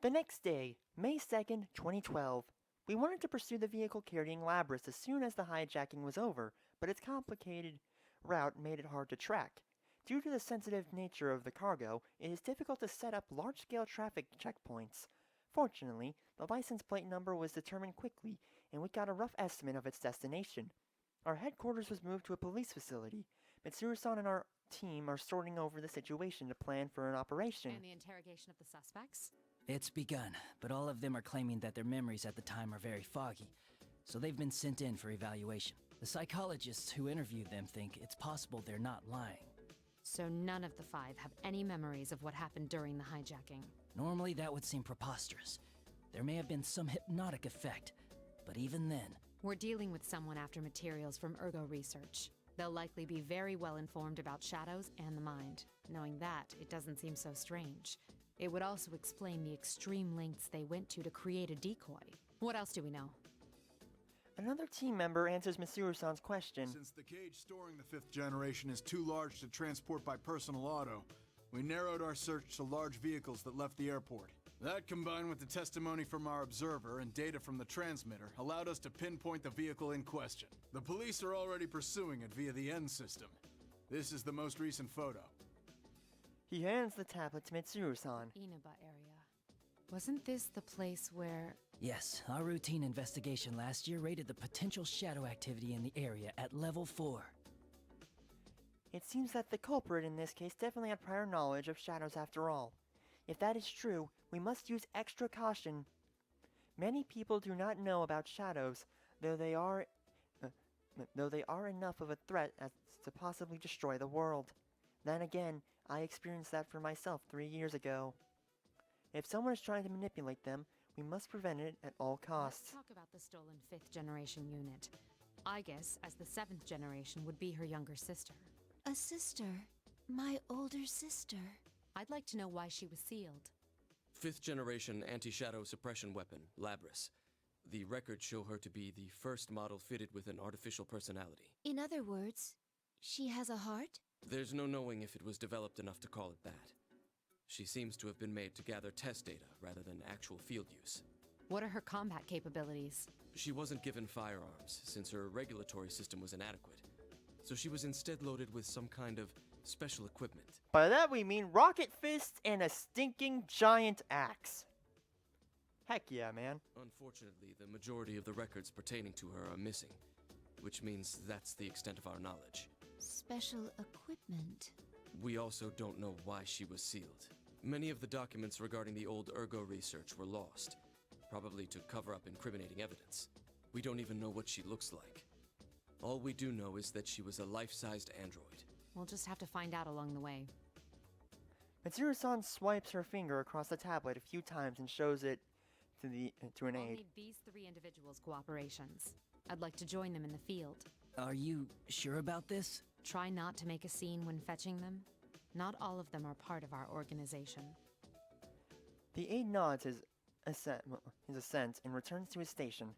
The next day, May 2nd, 2012. We wanted to pursue the vehicle carrying Labrys as soon as the hijacking was over, but its complicated route made it hard to track. Due to the sensitive nature of the cargo, it is difficult to set up large-scale traffic checkpoints. Fortunately, the license plate number was determined quickly, and we got a rough estimate of its destination. Our headquarters was moved to a police facility. Mitsuru-san and our team are sorting over the situation to plan for an operation. And the interrogation of the suspects? It's begun, but all of them are claiming that their memories at the time are very foggy, so they've been sent in for evaluation. The psychologists who interviewed them think it's possible they're not lying. So none of the 5 have any memories of what happened during the hijacking. Normally that would seem preposterous. There may have been some hypnotic effect, but even then... We're dealing with someone after materials from ergo research. They'll likely be very well informed about shadows and the mind. Knowing that, it doesn't seem so strange. It would also explain the extreme lengths they went to create a decoy. What else do we know? Another team member answers Mitsuru-san's question. Since the cage storing the 5th generation is too large to transport by personal auto, we narrowed our search to large vehicles that left the airport. That, combined with the testimony from our observer and data from the transmitter, allowed us to pinpoint the vehicle in question. The police are already pursuing it via the N system. This is the most recent photo. He hands the tablet to Mitsuru-san. Inaba area. Wasn't this the place where... Yes, our routine investigation last year rated the potential shadow activity in the area at level 4. It seems that the culprit in this case definitely had prior knowledge of shadows after all. If that is true, we must use extra caution. Many people do not know about shadows, though they are enough of a threat as to possibly destroy the world. Then again, I experienced that for myself 3 years ago. If someone is trying to manipulate them, we must prevent it at all costs. Let's talk about the stolen 5th generation unit. Aigis, as the 7th generation, would be her younger sister. A sister. My older sister. I'd like to know why she was sealed. 5th generation anti-shadow suppression weapon, Labrys. The records show her to be the first model fitted with an artificial personality. In other words, she has a heart? There's no knowing if it was developed enough to call it that. She seems to have been made to gather test data rather than actual field use. What are her combat capabilities? She wasn't given firearms, since her regulatory system was inadequate. So she was instead loaded with some kind of special equipment. By that we mean rocket fists and a stinking giant axe. Heck yeah, man. Unfortunately, the majority of the records pertaining to her are missing, which means that's the extent of our knowledge. Special equipment. We also don't know why she was sealed. Many of the documents regarding the old ergo research were lost, probably to cover up incriminating evidence. We don't even know what she looks like. All we do know is that she was a life-sized android. We'll just have to find out along the way. Mitsuru-san swipes her finger across the tablet a few times and shows it to an I'll aide. need these 3 individuals' cooperations. I'd like to join them in the field. Are you sure about this? Try not to make a scene when fetching them. Not all of them are part of our organization. The aide nods his assent and returns to his station.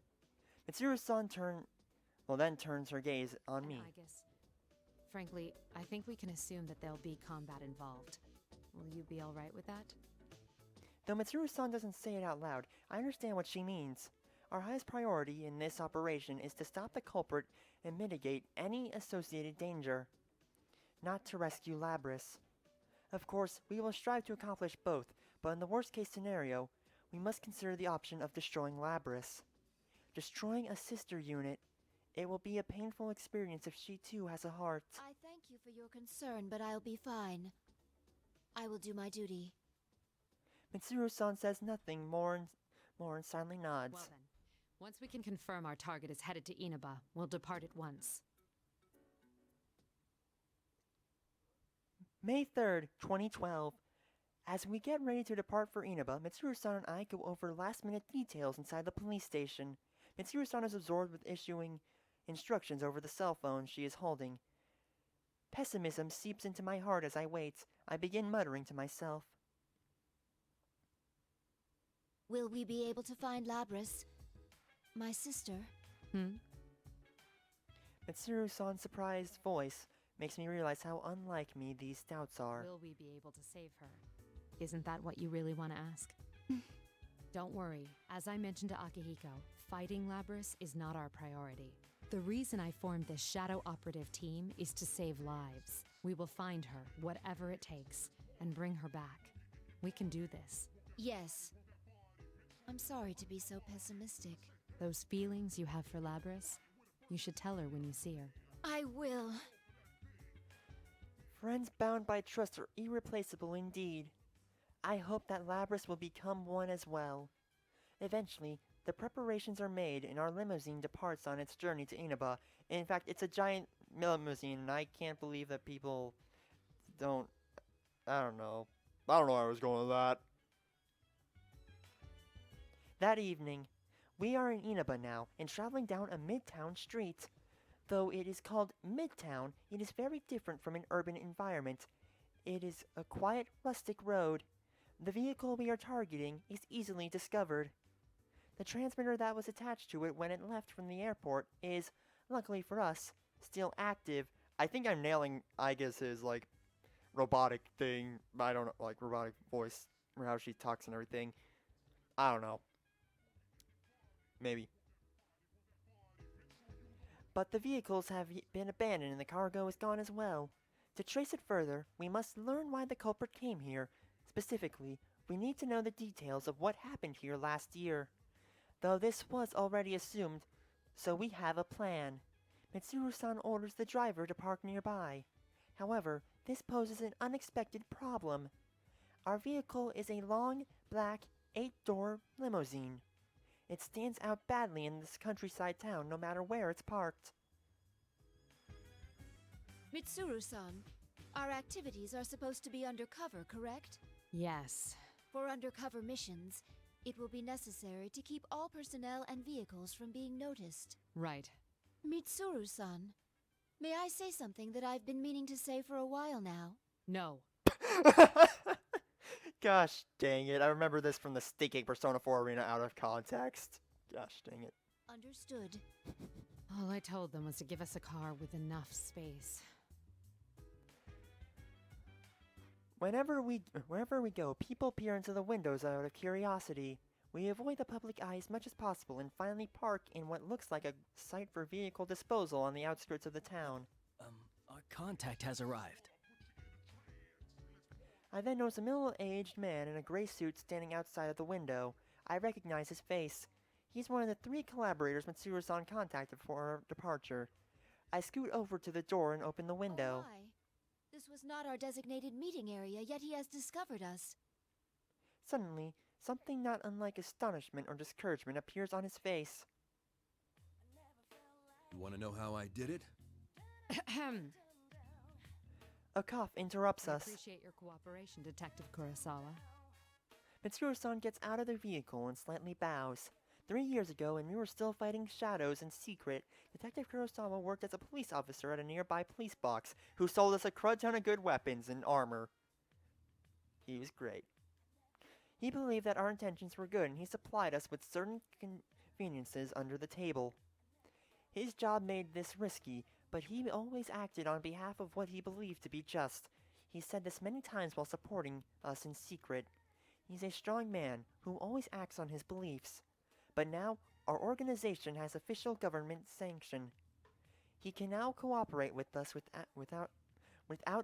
Mitsuru-san then turns her gaze on me. Aigis. Frankly, I think we can assume that there'll be combat involved. Will you be alright with that? Though Mitsuru-san doesn't say it out loud, I understand what she means. Our highest priority in this operation is to stop the culprit and mitigate any associated danger, not to rescue Labrys. Of course, we will strive to accomplish both, but in the worst-case scenario, we must consider the option of destroying Labrys. Destroying a sister unit, it will be a painful experience if she too has a heart. I thank you for your concern, but I'll be fine. I will do my duty. Mitsuru-san says nothing more and silently nods. Well then, once we can confirm our target is headed to Inaba, we'll depart at once. May 3rd, 2012. As we get ready to depart for Inaba, Mitsuru-san and I go over last-minute details inside the police station. Mitsuru-san is absorbed with issuing instructions over the cell phone she is holding. Pessimism seeps into my heart as I wait. I begin muttering to myself. Will we be able to find Labrys? My sister? Mitsuru-san's surprised voice makes me realize how unlike me these doubts are. Will we be able to save her? Isn't that what you really want to ask? Don't worry. As I mentioned to Akihiko, fighting Labrys is not our priority. The reason I formed this shadow operative team is to save lives. We will find her, whatever it takes, and bring her back. We can do this. Yes. I'm sorry to be so pessimistic. Those feelings you have for Labrys, you should tell her when you see her. I will. Friends bound by trust are irreplaceable indeed. I hope that Labrys will become one as well. Eventually, the preparations are made and our limousine departs on its journey to Inaba. In fact, it's a giant limousine and I can't believe that people don't... I don't know where I was going with that. That evening, we are in Inaba now and traveling down a midtown street. Though it is called Midtown, it is very different from an urban environment. It is a quiet, rustic road. The vehicle we are targeting is easily discovered. The transmitter that was attached to it when it left from the airport is, luckily for us, still active. I think I'm nailing Aigis' robotic thing. I don't know, robotic voice, or how she talks and everything. I don't know. Maybe. But the vehicles have been abandoned and the cargo is gone as well. To trace it further, we must learn why the culprit came here. Specifically, we need to know the details of what happened here last year. Though this was already assumed, so we have a plan. Mitsuru-san orders the driver to park nearby. However, this poses an unexpected problem. Our vehicle is a long, black, 8-door limousine. It stands out badly in this countryside town no matter where it's parked. Mitsuru-san, our activities are supposed to be undercover, correct? Yes. For undercover missions, it will be necessary to keep all personnel and vehicles from being noticed. Right. Mitsuru-san, may I say something that I've been meaning to say for a while now? No. Gosh dang it, I remember this from the Steak Persona 4 arena out of context. Gosh dang it. Understood. All I told them was to give us a car with enough space. Wherever we go, people peer into the windows out of curiosity. We avoid the public eye as much as possible and finally park in what looks like a site for vehicle disposal on the outskirts of the town. Our contact has arrived. I then notice a middle-aged man in a gray suit standing outside of the window. I recognize his face. He's one of the 3 collaborators Mitsuru-san contacted for our departure. I scoot over to the door and open the window. Oh my. This was not our designated meeting area, yet he has discovered us. Suddenly, something not unlike astonishment or discouragement appears on his face. You want to know how I did it? Ahem. A cough interrupts I us. appreciate your cooperation, Detective Kurosawa. Mitsuru-san gets out of the vehicle and slightly bows. 3 years ago, when we were still fighting shadows in secret, Detective Kurosawa worked as a police officer at a nearby police box who sold us a crud ton of good weapons and armor. He was great. He believed that our intentions were good and he supplied us with certain conveniences under the table. His job made this risky, but he always acted on behalf of what he believed to be just. He said this many times while supporting us in secret. He's a strong man who always acts on his beliefs. But now, our organization has official government sanction. He can now cooperate with us without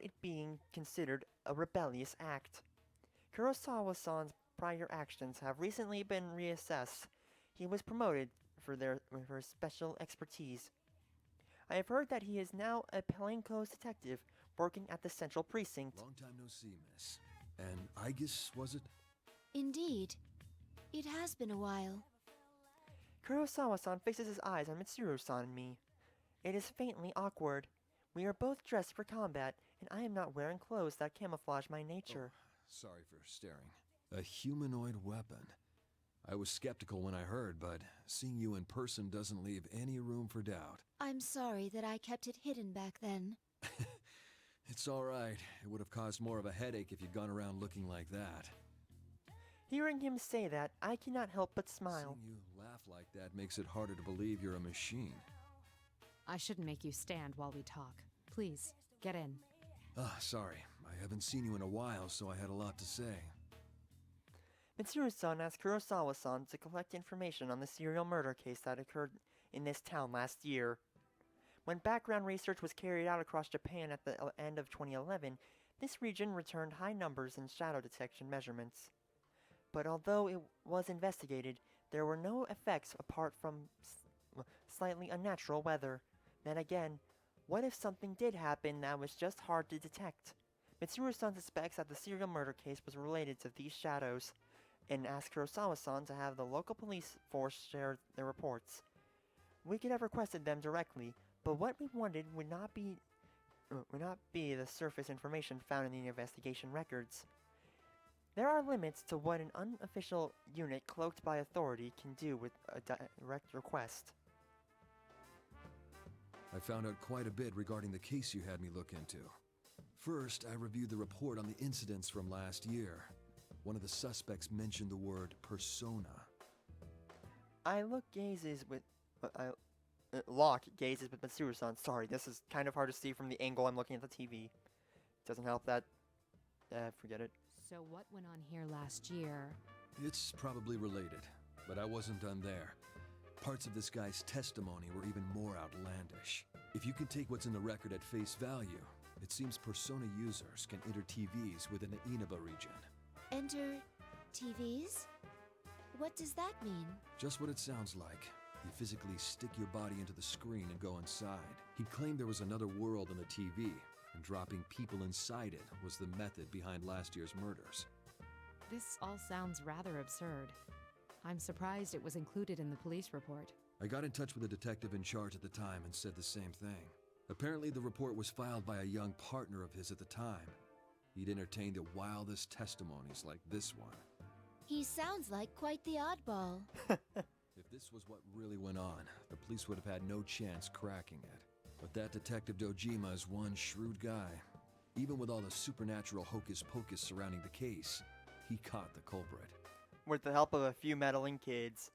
it being considered a rebellious act. Kurosawa-san's prior actions have recently been reassessed. He was promoted for his special expertise. I have heard that he is now a plainclothes detective working at the Central Precinct. Long time no see, miss. And Aigis, was it? Indeed. It has been a while. Kurosawa-san fixes his eyes on Mitsuru-san and me. It is faintly awkward. We are both dressed for combat, and I am not wearing clothes that camouflage my nature. Oh, sorry for staring. A humanoid weapon. I was skeptical when I heard, but seeing you in person doesn't leave any room for doubt. I'm sorry that I kept it hidden back then. It's all right. It would have caused more of a headache if you'd gone around looking like that. Hearing him say that, I cannot help but smile. Seeing you laugh like that makes it harder to believe you're a machine. I shouldn't make you stand while we talk. Please, get in. Ah, sorry. I haven't seen you in a while, so I had a lot to say. Mitsuru-san asked Kurosawa-san to collect information on the serial murder case that occurred in this town last year. When background research was carried out across Japan at the end of 2011, this region returned high numbers in shadow detection measurements. But although it was investigated, there were no effects apart from slightly unnatural weather. Then again, what if something did happen that was just hard to detect? Mitsuru-san suspects that the serial murder case was related to these shadows, and asked Kurosawa-san to have the local police force share their reports. We could have requested them directly, but what we wanted would not be the surface information found in the investigation records. There are limits to what an unofficial unit cloaked by authority can do with a direct request. I found out quite a bit regarding the case you had me look into. First, I reviewed the report on the incidents from last year. One of the suspects mentioned the word persona. Locke gazes with Mitsuru-san. Sorry, this is kind of hard to see from the angle I'm looking at the TV. Doesn't help that. Forget it. So what went on here last year? It's probably related, but I wasn't done there. Parts of this guy's testimony were even more outlandish. If you can take what's in the record at face value, it seems persona users can enter TVs within the Inaba region. Enter TVs? What does that mean? Just what it sounds like. You physically stick your body into the screen and go inside. He claimed there was another world on the TV, and dropping people inside it was the method behind last year's murders. This all sounds rather absurd. I'm surprised it was included in the police report. I got in touch with the detective in charge at the time and said the same thing. Apparently the report was filed by a young partner of his at the time. He'd entertained the wildest testimonies like this one. He sounds like quite the oddball. If this was what really went on, the police would have had no chance cracking it. But that Detective Dojima is one shrewd guy. Even with all the supernatural hocus-pocus surrounding the case, he caught the culprit. With the help of a few meddling kids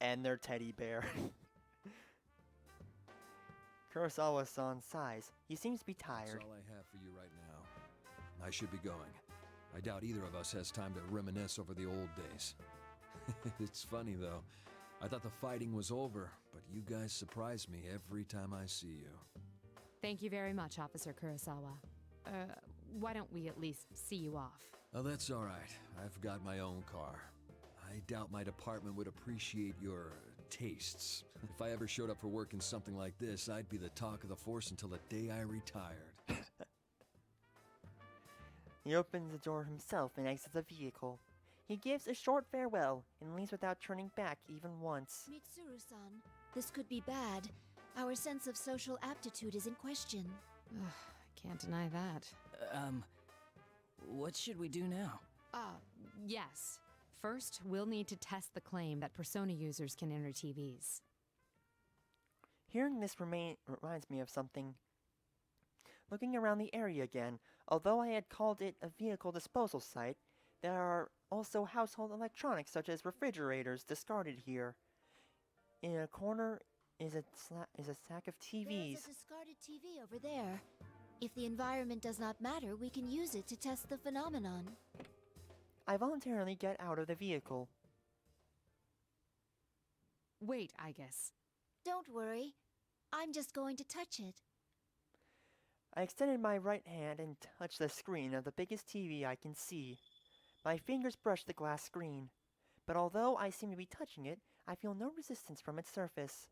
and their teddy bear. Kurosawa-san sighs. He seems to be tired. That's all I have for you right now. I should be going. I doubt either of us has time to reminisce over the old days. It's funny, though. I thought the fighting was over, but you guys surprise me every time I see you. Thank you very much, Officer Kurosawa. Why don't we at least see you off? Oh, that's all right. I've got my own car. I doubt my department would appreciate your tastes. If I ever showed up for work in something like this, I'd be the talk of the force until the day I retired. He opens the door himself and exits the vehicle. He gives a short farewell and leaves without turning back even once. Mitsuru-san, this could be bad. Our sense of social aptitude is in question. Can't deny that. What should we do now? Yes. First, we'll need to test the claim that persona users can enter TVs. Hearing this reminds me of something. Looking around the area again, although I had called it a vehicle disposal site, there are also household electronics such as refrigerators discarded here. In a corner is a stack of TVs. There's a discarded TV over there. If the environment does not matter, we can use it to test the phenomenon. I voluntarily get out of the vehicle. Wait, Aigis. Don't worry. I'm just going to touch it. I extended my right hand and touched the screen of the biggest TV I can see. My fingers brush the glass screen, but although I seem to be touching it, I feel no resistance from its surface.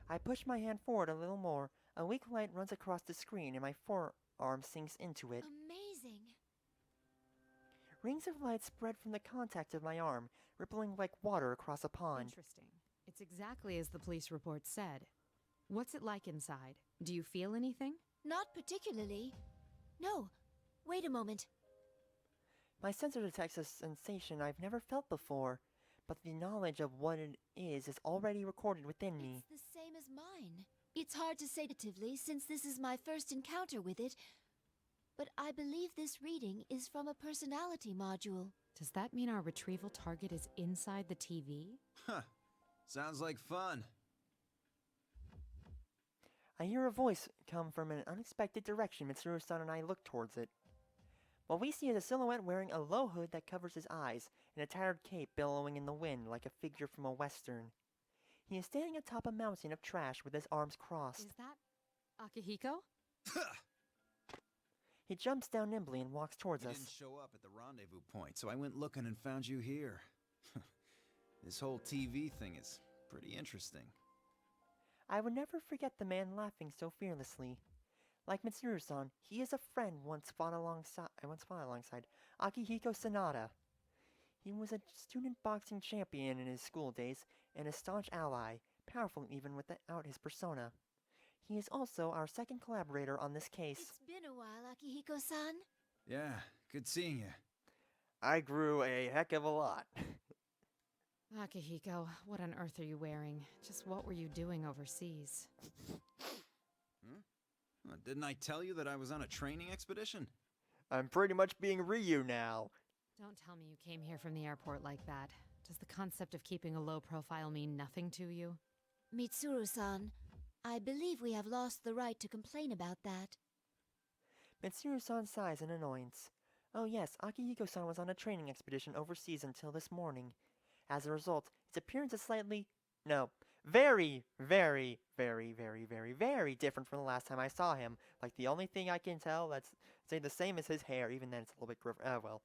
I push my hand forward a little more, a weak light runs across the screen and my forearm sinks into it. Amazing! Rings of light spread from the contact of my arm, rippling like water across a pond. Interesting. It's exactly as the police report said. What's it like inside? Do you feel anything? Not particularly. No. Wait a moment. My sensor detects a sensation I've never felt before, but the knowledge of what it is already recorded within me. It's the same as mine. It's hard to say definitively since this is my first encounter with it, but I believe this reading is from a personality module. Does that mean our retrieval target is inside the TV? Huh. Sounds like fun. I hear a voice come from an unexpected direction. Mitsuru-san and I look towards it. What we see is a silhouette wearing a low hood that covers his eyes, and a tattered cape billowing in the wind like a figure from a western. He is standing atop a mountain of trash with his arms crossed. Is that Akihiko? He jumps down nimbly and walks towards You us. didn't show up at the rendezvous point, so I went looking and found you here. This whole TV thing is pretty interesting. I would never forget the man laughing so fearlessly. Like Mitsuru-san, he is a friend I once fought alongside Akihiko Sanada. He was a student boxing champion in his school days and a staunch ally, powerful even without his persona. He is also our second collaborator on this case. It's been a while, Akihiko-san. Yeah, good seeing you. I grew a heck of a lot. Akihiko, what on earth are you wearing? Just what were you doing overseas? Didn't I tell you that I was on a training expedition? I'm pretty much being Ryu now. Don't tell me you came here from the airport like that. Does the concept of keeping a low profile mean nothing to you? Mitsuru-san, I believe we have lost the right to complain about that. Mitsuru-san sighs in annoyance. Oh yes, Akihiko-san was on a training expedition overseas until this morning. As a result, his appearance is slightly... no, very, very, very, very, very, very different from the last time I saw him. Like, the only thing I can tell that's say the same as his hair, even then it's a little bit well.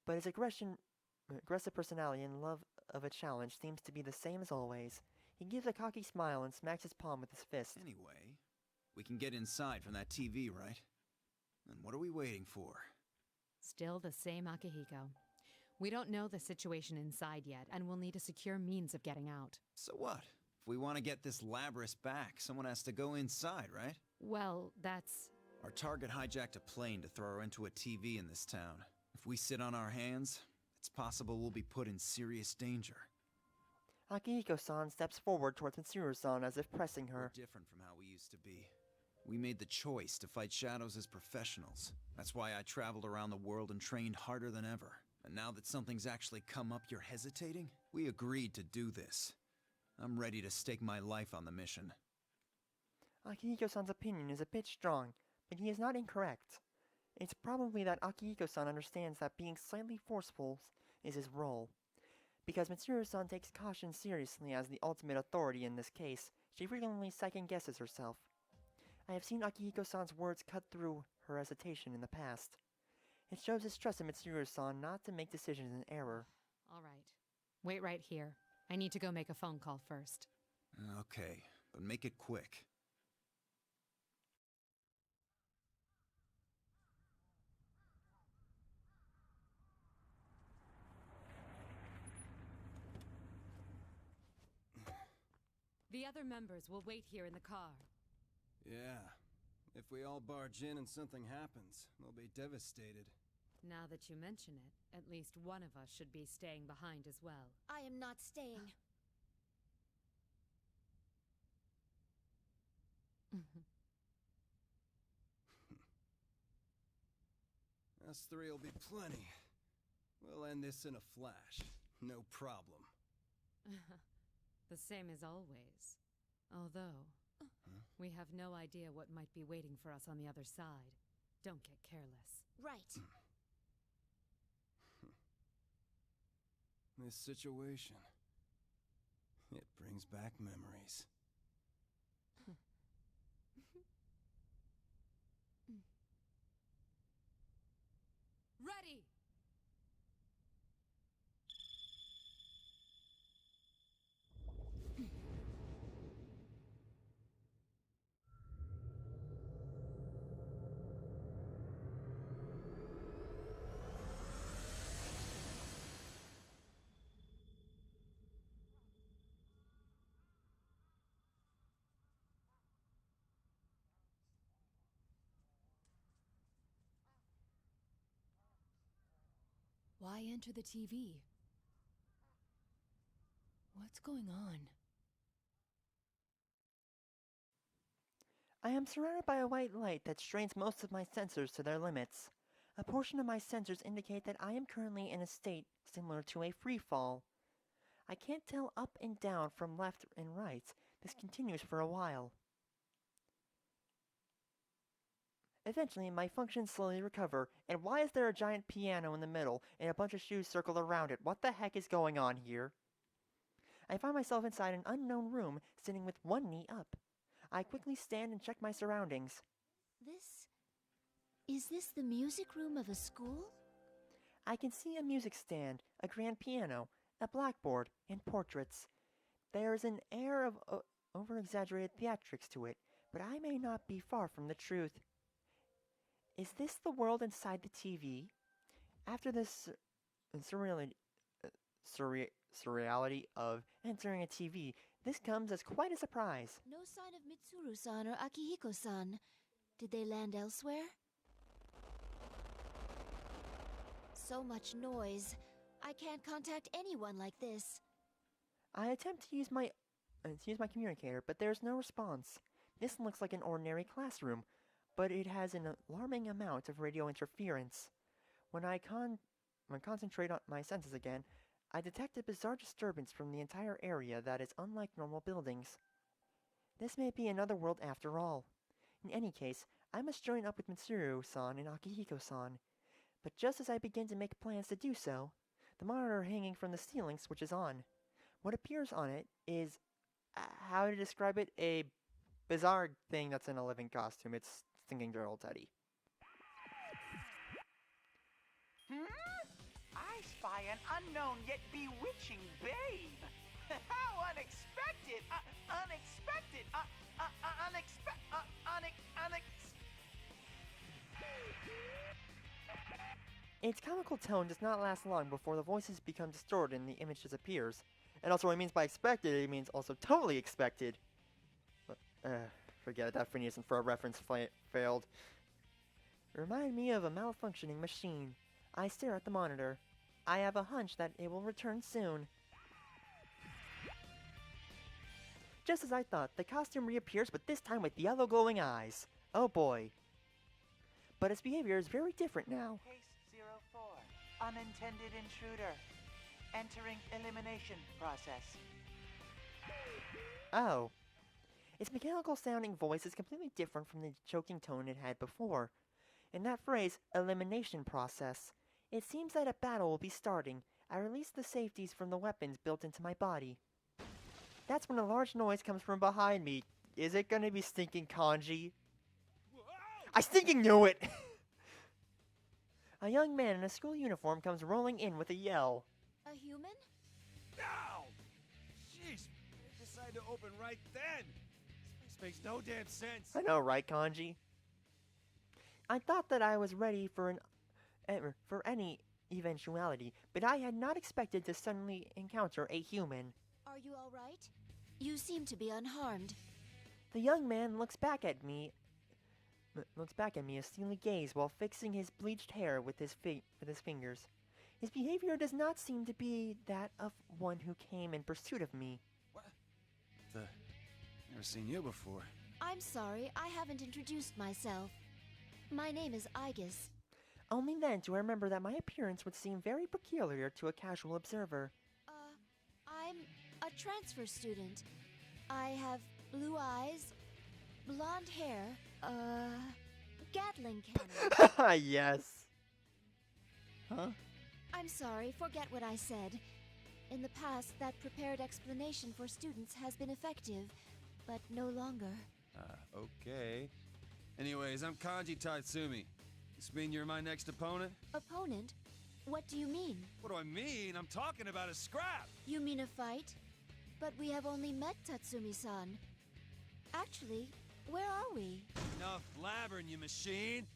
But his aggressive personality and love of a challenge seems to be the same as always. He gives a cocky smile and smacks his palm with his fist. Anyway, we can get inside from that TV, right? And what are we waiting for? Still the same Akihiko. We don't know the situation inside yet, and we'll need a secure means of getting out. So what? If we want to get this Labrys back, someone has to go inside, right? Well, that's... Our target hijacked a plane to throw her into a TV in this town. If we sit on our hands, it's possible we'll be put in serious danger. Akihiko-san steps forward towards Mitsuru-san as if pressing her. We're different from how we used to be. We made the choice to fight shadows as professionals. That's why I traveled around the world and trained harder than ever. And now that something's actually come up, you're hesitating? We agreed to do this. I'm ready to stake my life on the mission. Akihiko-san's opinion is a bit strong, but he is not incorrect. It's probably that Akihiko-san understands that being slightly forceful is his role. Because Mitsuru-san takes caution seriously as the ultimate authority in this case, she frequently second-guesses herself. I have seen Akihiko-san's words cut through her hesitation in the past. It shows his trust in Mitsuru-san not to make decisions in error. All right. Wait right here. I need to go make a phone call first. Okay, but make it quick. The other members will wait here in the car. Yeah. If we all barge in and something happens, they'll be devastated. Now that you mention it, at least one of us should be staying behind as well. I am not staying. Us three will be plenty. We'll end this in a flash. No problem. The same as always. Although, we have no idea what might be waiting for us on the other side. Don't get careless. Right. This situation, it brings back memories. Ready! Why enter the TV? What's going on? I am surrounded by a white light that strains most of my sensors to their limits. A portion of my sensors indicate that I am currently in a state similar to a free fall. I can't tell up and down from left and right. This continues for a while. Eventually, my functions slowly recover, and why is there a giant piano in the middle and a bunch of shoes circled around it? What the heck is going on here? I find myself inside an unknown room, sitting with one knee up. I quickly stand and check my surroundings. Is this the music room of a school? I can see a music stand, a grand piano, a blackboard, and portraits. There is an air of over-exaggerated theatrics to it, but I may not be far from the truth. Is this the world inside the TV? After this surreality of entering a TV, this comes as quite a surprise. No sign of Mitsuru-san or Akihiko-san. Did they land elsewhere? So much noise. I can't contact anyone like this. I attempt to use my communicator, but there's no response. This looks like an ordinary classroom, but it has an alarming amount of radio interference. When I concentrate on my senses again, I detect a bizarre disturbance from the entire area that is unlike normal buildings. This may be another world after all. In any case, I must join up with Mitsuru-san and Akihiko-san. But just as I begin to make plans to do so, the monitor hanging from the ceiling switches on. What appears on it is, how to describe it, a bizarre thing that's in a living costume. It's Stinking Girl Teddy. I spy an unknown yet bewitching babe. How unexpected! Unexpected! Its comical tone does not last long before the voices become distorted and the image disappears. And also what it means by expected, it means also totally expected. But, forget it, that reason for a reference failed. Remind me of a malfunctioning machine. I stare at the monitor. I have a hunch that it will return soon. Just as I thought, the costume reappears, but this time with yellow glowing eyes. Oh boy. But its behavior is very different now. Case 04. Unintended intruder. Entering elimination process. Oh. Its mechanical sounding voice is completely different from the choking tone it had before. In that phrase, elimination process, it seems that a battle will be starting. I release the safeties from the weapons built into my body. That's when a large noise comes from behind me. Is it gonna be stinking Kanji? I stinking knew it! A young man in a school uniform comes rolling in with a yell. A human? Ow! Jeez, they decided to open right then. This place makes no damn sense. I know, right, Kanji? I thought that I was ready for any eventuality, but I had not expected to suddenly encounter a human. Are you all right? You seem to be unharmed. The young man looks back at me a steely gaze while fixing his bleached hair with his fingers. His behavior does not seem to be that of one who came in pursuit of me. What? Never seen you before. I'm sorry, I haven't introduced myself. My name is Aigis. Only then do I remember that my appearance would seem very peculiar to a casual observer. I'm a transfer student. I have blue eyes, blonde hair, Gatling cannon. Yes. Huh? I'm sorry, forget what I said. In the past, that prepared explanation for students has been effective, but no longer. Okay. Anyways, I'm Kanji Tatsumi. This mean you're my next opponent? Opponent? What do you mean? What do I mean? I'm talking about a scrap! You mean a fight? But we have only met Tatsumi-san. Actually, where are we? Enough blabbering, you machine!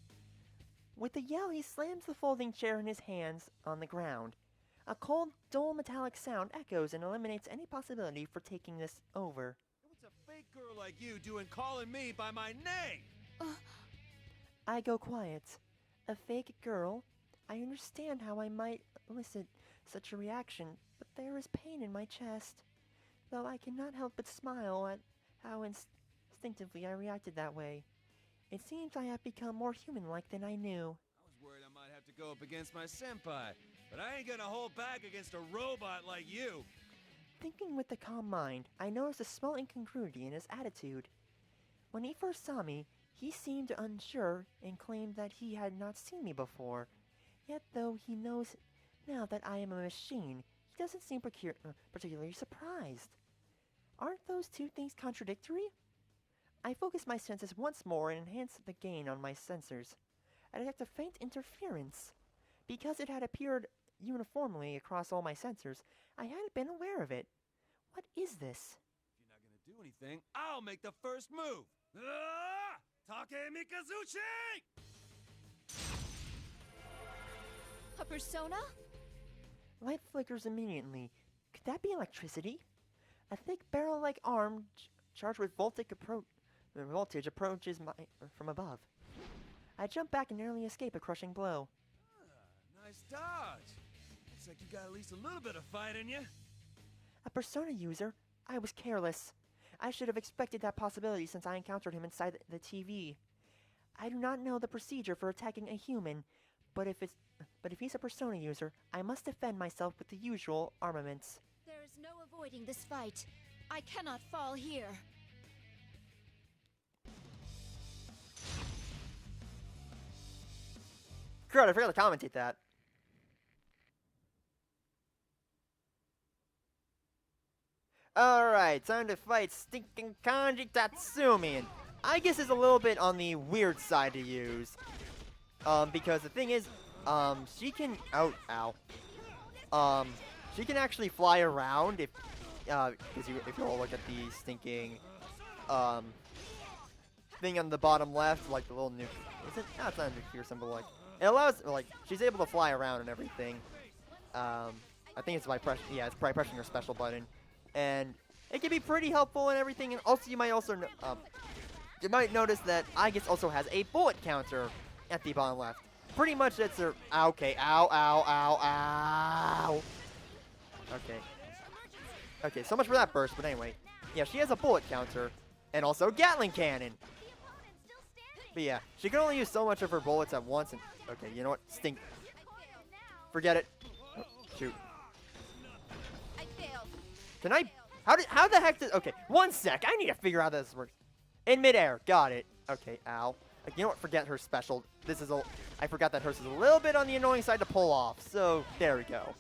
With a yell, he slams the folding chair in his hands on the ground. A cold, dull metallic sound echoes and eliminates any possibility for taking this over. What's a fake girl like you doing calling me by my name? I go quiet. A fake girl? I understand how I might elicit such a reaction, but there is pain in my chest. Though I cannot help but smile at how instinctively I reacted that way. It seems I have become more human-like than I knew. I was worried I might have to go up against my senpai, but I ain't gonna hold back against a robot like you. Thinking with a calm mind, I noticed a small incongruity in his attitude. When he first saw me, He seemed unsure and claimed that he had not seen me before. Yet though he knows now that I am a machine, he doesn't seem particularly surprised. Aren't those two things contradictory? I focus my senses once more and enhance the gain on my sensors. I detect a faint interference. Because it had appeared uniformly across all my sensors, I hadn't been aware of it. What is this? If you're not gonna do anything, I'll make the first move! Ah! Take Mikazuchi! A persona? Light flickers immediately. Could that be electricity? A thick barrel-like arm charged with voltage approaches from above. I jump back and nearly escape a crushing blow. Nice dodge. Looks like you got at least a little bit of fight in you. A persona user? I was careless. I should have expected that possibility since I encountered him inside the TV. I do not know the procedure for attacking a human, but if he's a persona user, I must defend myself with the usual armaments. There is no avoiding this fight. I cannot fall here. Crud, I forgot to commentate that. Alright, time to fight stinking Kanji Tatsumi. And Aigis is a little bit on the weird side to use. Because the thing is, she can... she can actually fly around if you all look at the stinking, thing on the bottom left, like the little nuke. Is it? No, it's not a nuclear symbol, like... It allows, like, she's able to fly around and everything. I think it's by pressing, yeah, it's by pressing her special button. And it can be pretty helpful and everything, and also you might also, you might notice that Aigis also has a bullet counter at the bottom left. Pretty much that's her, okay, ow, ow, ow, ow. Okay. Okay, so much for that burst, but anyway. Yeah, she has a bullet counter, and also a Gatling cannon. But yeah, she can only use so much of her bullets at once, and, okay, you know what, stink. Forget it. Oh, shoot. Can I, how the heck does, okay, one sec, I need to figure out how this works. In midair, got it. Okay, ow. Like, you know what, forget her special. I forgot that hers is a little bit on the annoying side to pull off, so there we go.